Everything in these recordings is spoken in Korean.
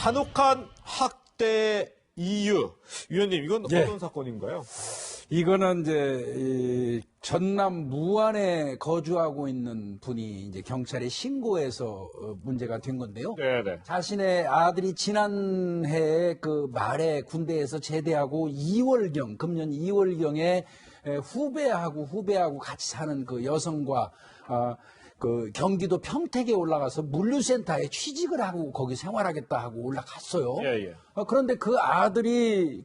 잔혹한 학대 이유. 위원님, 이건 예. 어떤 사건인가요? 이거는 이제 이 전남 무안에 거주하고 있는 분이 이제 경찰에 신고해서 문제가 된 건데요. 네네. 자신의 아들이 지난해 그 말에 군대에서 제대하고 2월경, 금년 2월경에 후배하고 같이 사는 그 여성과 그 경기도 평택에 올라가서 물류센터에 취직을 하고 거기 생활하겠다 하고 올라갔어요. 예, 예. 그런데 그 아들이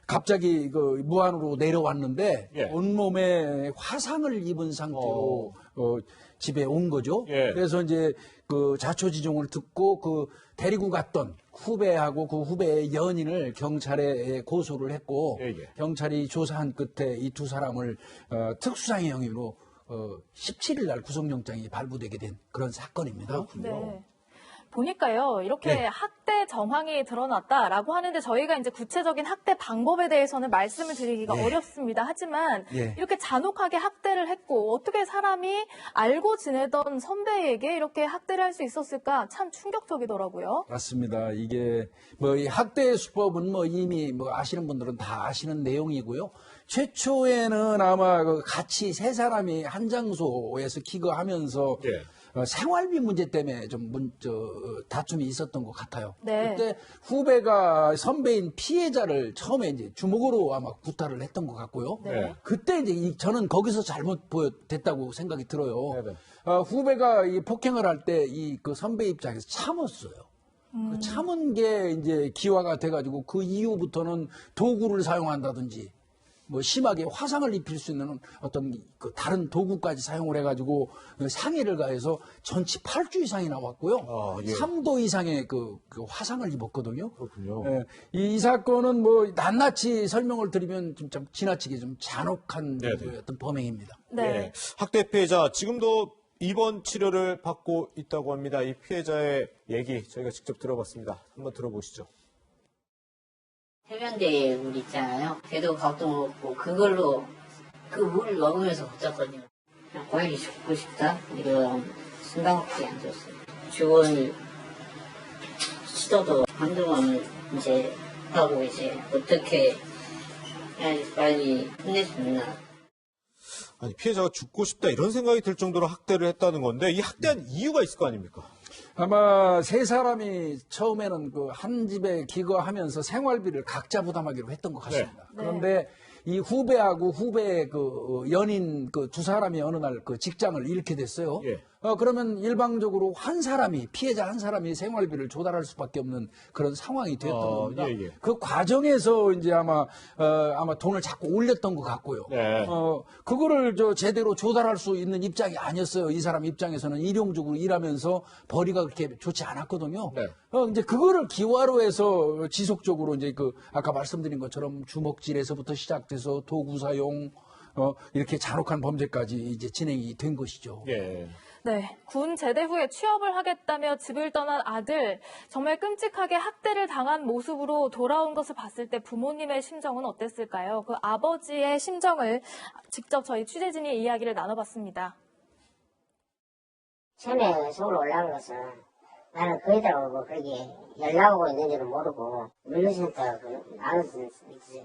갑자기 무안으로 내려왔는데 예. 온몸에 화상을 입은 상태로 집에 온 거죠. 예. 그래서 이제 그 자초지종을 듣고 데리고 갔던 후배하고 그 후배의 연인을 경찰에 고소를 했고 예, 예. 경찰이 조사한 끝에 이 두 사람을 특수상해 혐의로 17일 날 구속영장이 발부되게 된 그런 사건입니다. 네. 보니까요, 이렇게 네. 학대 정황이 드러났다라고 하는데 저희가 이제 구체적인 학대 방법에 대해서는 말씀을 드리기가 네. 어렵습니다. 하지만 네. 이렇게 잔혹하게 학대를 했고 어떻게 사람이 알고 지내던 선배에게 이렇게 학대를 할 수 있었을까 참 충격적이더라고요. 맞습니다. 이게 이 학대 수법은 이미 아시는 분들은 다 아시는 내용이고요. 최초에는 아마 같이 세 사람이 한 장소에서 기거하면서 예. 생활비 문제 때문에 좀 다툼이 있었던 것 같아요. 네. 그때 후배가 선배인 피해자를 처음에 이제 주먹으로 아마 구타를 했던 것 같고요. 네. 그때 이제 저는 거기서 됐다고 생각이 들어요. 네네. 후배가 이 폭행을 할 때 그 선배 입장에서 참았어요. 그 참은 게 이제 기화가 돼가지고 그 이후부터는 도구를 사용한다든지 심하게 화상을 입힐 수 있는 어떤 다른 도구까지 사용을 해가지고 상해를 가해서 전치 8주 이상이 나왔고요. 예. 3도 이상의 그 화상을 입었거든요. 그렇군요. 예, 이 사건은 낱낱이 설명을 드리면 좀 지나치게 좀 잔혹한 네네. 어떤 범행입니다. 네. 예. 학대 피해자 지금도 입원 치료를 받고 있다고 합니다. 이 피해자의 얘기 저희가 직접 들어봤습니다. 한번 들어보시죠. 해병대 물 있잖아요. 걔도 밥도 먹고 그걸로 그 물 먹으면서 버텼거든요. 그냥 고양이 죽고 싶다 이런 생각밖에 안 들었어요. 죽은 시도도 한동안 이제 하고 이제 어떻게 해야지 빨리 끝낼 수 있나. 아니, 피해자가 죽고 싶다 이런 생각이 들 정도로 학대를 했다는 건데 이 학대한 이유가 있을 거 아닙니까? 아마 세 사람이 처음에는 한 집에 기거하면서 생활비를 각자 부담하기로 했던 것 같습니다. 네. 그런데 이 후배하고 후배의 연인 두 사람이 어느 날 직장을 잃게 됐어요. 예. 그러면 일방적으로 피해자 한 사람이 생활비를 조달할 수밖에 없는 그런 상황이 되었던 겁니다. 예, 예. 그 과정에서 이제 아마 돈을 자꾸 올렸던 것 같고요. 네. 그거를 제대로 조달할 수 있는 입장이 아니었어요. 이 사람 입장에서는 일용적으로 일하면서 벌이가 그렇게 좋지 않았거든요. 네. 이제 그거를 기화로 해서 지속적으로 이제 아까 말씀드린 것처럼 주먹질에서부터 시작돼서 도구 사용, 이렇게 잔혹한 범죄까지 이제 진행이 된 것이죠. 예. 네, 군 제대 후에 취업을 하겠다며 집을 떠난 아들, 정말 끔찍하게 학대를 당한 모습으로 돌아온 것을 봤을 때 부모님의 심정은 어땠을까요? 그 아버지의 심정을 직접 저희 취재진이 이야기를 나눠봤습니다. 처음에 서울 올라온 것은 나는 그 애들하고 그렇게 연락 오고 있는지도 모르고 물류센터 나눠서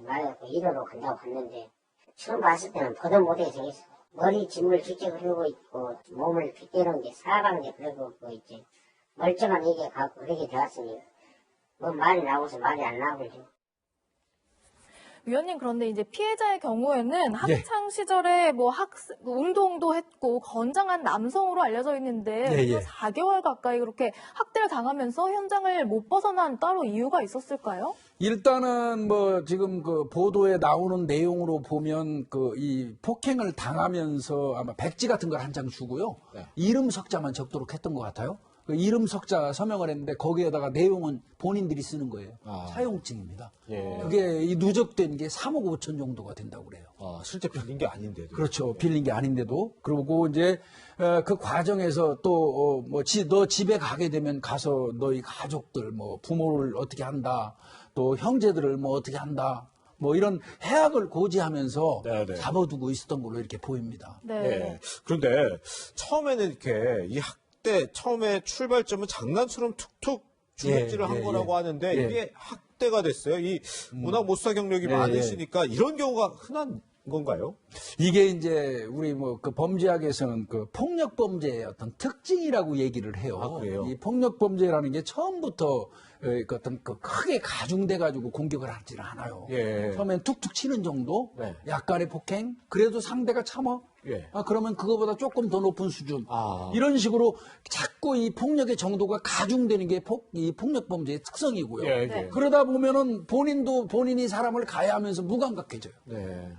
말해서 일하러 간다고 갔는데 처음 봤을 때는 보도 못하게 생겼어. 머리 짐을 짙게 흐르고 있고 몸을 빗대는 게 사방에 그러고 있지. 멀쩡한 얘기가 갖고 그렇게 되었으니 말이 나오고서 말이 안 나오고. 위원님, 그런데 이제 피해자의 경우에는 학창 시절에 운동도 했고 건장한 남성으로 알려져 있는데 예, 예. 4개월 가까이 그렇게 학대를 당하면서 현장을 못 벗어난 따로 이유가 있었을까요? 일단은 지금 보도에 나오는 내용으로 보면 이 폭행을 당하면서 아마 백지 같은 걸 한 장 주고요. 네. 이름 석자만 적도록 했던 것 같아요. 이름 석자 서명을 했는데 거기에다가 내용은 본인들이 쓰는 거예요. 사용증입니다. 예. 그게 이 누적된 게 3억 5천 정도가 된다고 그래요. 실제 빌린 게 아닌데도. 그렇죠. 빌린 게 아닌데도. 그리고 이제 그 과정에서 또 너 집에 가게 되면 가서 너희 가족들 부모를 어떻게 한다. 또 형제들을 어떻게 한다. 이런 해악을 고지하면서 네네. 잡아두고 있었던 걸로 이렇게 보입니다. 네. 예. 그런데 처음에는 이렇게 이 학대 처음에 출발점은 장난처럼 툭툭 주먹질을 한 거라고 하는데 이게 학대가 됐어요. 이 워낙 모수사 경력이 많으시니까 이런 경우가 흔한 건가요? 이게 이제 우리 뭐 그 범죄학에서는 그 폭력 범죄의 어떤 특징이라고 얘기를 해요. 아, 그래요? 이 폭력 범죄라는 게 처음부터 그 어떤 그 크게 가중돼 가지고 공격을 하지는 않아요. 예. 처음엔 툭툭 치는 정도, 네. 약간의 폭행, 그래도 상대가 참아. 예. 그러면 그거보다 조금 더 높은 수준. 아. 이런 식으로 자꾸 이 폭력의 정도가 가중되는 게 이 폭력 범죄의 특성이고요. 예, 네. 그러다 보면은 본인이 사람을 가해하면서 무감각해져요. 네.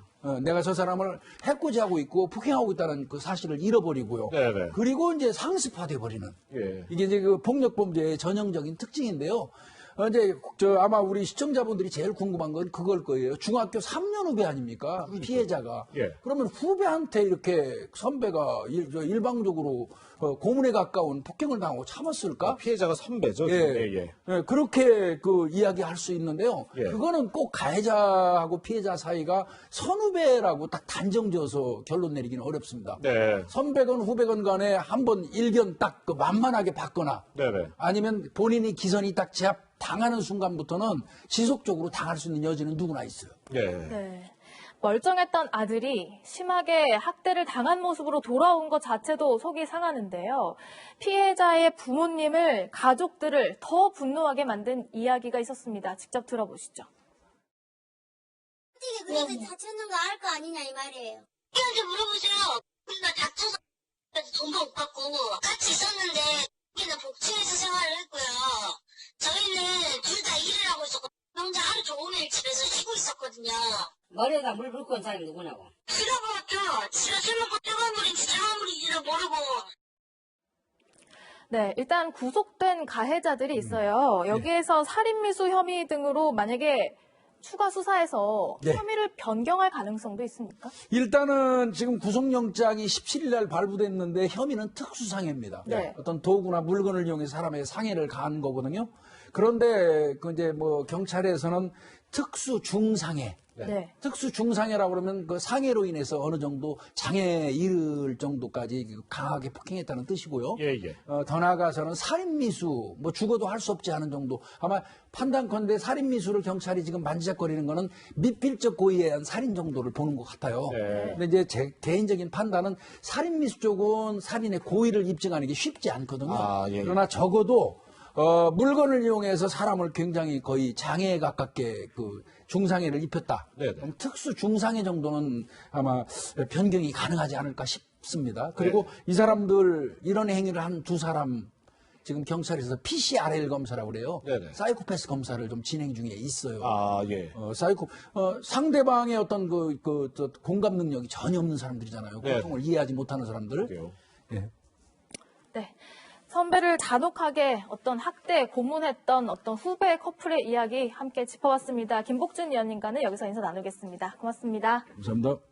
내가 저 사람을 해코지하고 있고 폭행하고 있다는 그 사실을 잃어버리고요. 네네. 그리고 이제 상습화돼 버리는. 예. 이게 이제 그 폭력 범죄의 전형적인 특징인데요. 이제 아마 우리 시청자분들이 제일 궁금한 건 그걸 거예요. 중학교 3년 후배 아닙니까? 피해자가. 예. 그러면 후배한테 이렇게 선배가 일방적으로 고문에 가까운 폭행을 당하고 참았을까? 피해자가 선배죠. 예. 예. 예, 그렇게 그 이야기할 수 있는데요. 예. 그거는 꼭 가해자하고 피해자 사이가 선후배라고 딱 단정지어서 결론 내리기는 어렵습니다. 네. 선배건 후배건 간에 한번 일견 딱 그 만만하게 받거나 네네. 아니면 본인이 기선이 딱 제압 당하는 순간부터는 지속적으로 당할 수 있는 여지는 누구나 있어요. 예. 네. 멀쩡했던 아들이 심하게 학대를 당한 모습으로 돌아온 것 자체도 속이 상하는데요. 피해자의 부모님을, 가족들을 더 분노하게 만든 이야기가 있었습니다. 직접 들어보시죠. 어떻게 그래도 다쳤는 거 알 거 아니냐 이 말이에요. 걔한테 물어보세요. 우리가 다쳐서 돈도 못 받고 같이 있었는데 우리는 복층에서 생활을 했고요. 저희는 둘 다 일을 하고 있었고 혼자 하루 종일 집에서 쉬고 있었거든요. 머리에다 물 붓고 온 사람이 누구냐고. 지가 봤죠. 지가 술 먹고 뜨거운 물인지 차가운 물인지도 모르고. 네, 일단 구속된 가해자들이 있어요. 여기에서 살인미수 혐의 등으로 만약에 추가 수사해서 네. 혐의를 변경할 가능성도 있습니까? 일단은 지금 구속영장이 17일 날 발부됐는데 혐의는 특수상해입니다. 네. 어떤 도구나 물건을 이용해서 사람의 상해를 가한 거거든요. 그런데 그 이제 뭐 경찰에서는 특수중상해. 네. 특수중상해라고 그러면 그 상해로 인해서 어느 정도 장애에 이를 정도까지 강하게 폭행했다는 뜻이고요. 예, 예. 더 나아가서는 살인미수, 뭐 죽어도 할 수 없지 않은 정도. 아마 판단컨대 살인미수를 경찰이 지금 만지작거리는 거는 미필적 고의에 의한 살인 정도를 보는 것 같아요. 네. 근데 이제 제 개인적인 판단은 살인미수 쪽은 살인의 고의를 입증하는 게 쉽지 않거든요. 아, 예, 예. 그러나 적어도 물건을 이용해서 사람을 굉장히 거의 장애에 가깝게 그 중상해를 입혔다. 네네. 그럼 특수 중상해 정도는 아마 변경이 가능하지 않을까 싶습니다. 그리고 이 사람들 이런 행위를 한 두 사람 지금 경찰에서 PCRL 검사라고 그래요. 네네. 사이코패스 검사를 좀 진행 중에 있어요. 아, 예. 상대방의 어떤 저 공감 능력이 전혀 없는 사람들이잖아요. 네. 고통을 이해하지 못하는 사람들. 그래요. 예. 네. 선배를 잔혹하게 어떤 학대, 고문했던 어떤 후배 커플의 이야기 함께 짚어봤습니다. 김복준 위원님과는 여기서 인사 나누겠습니다. 고맙습니다. 감사합니다.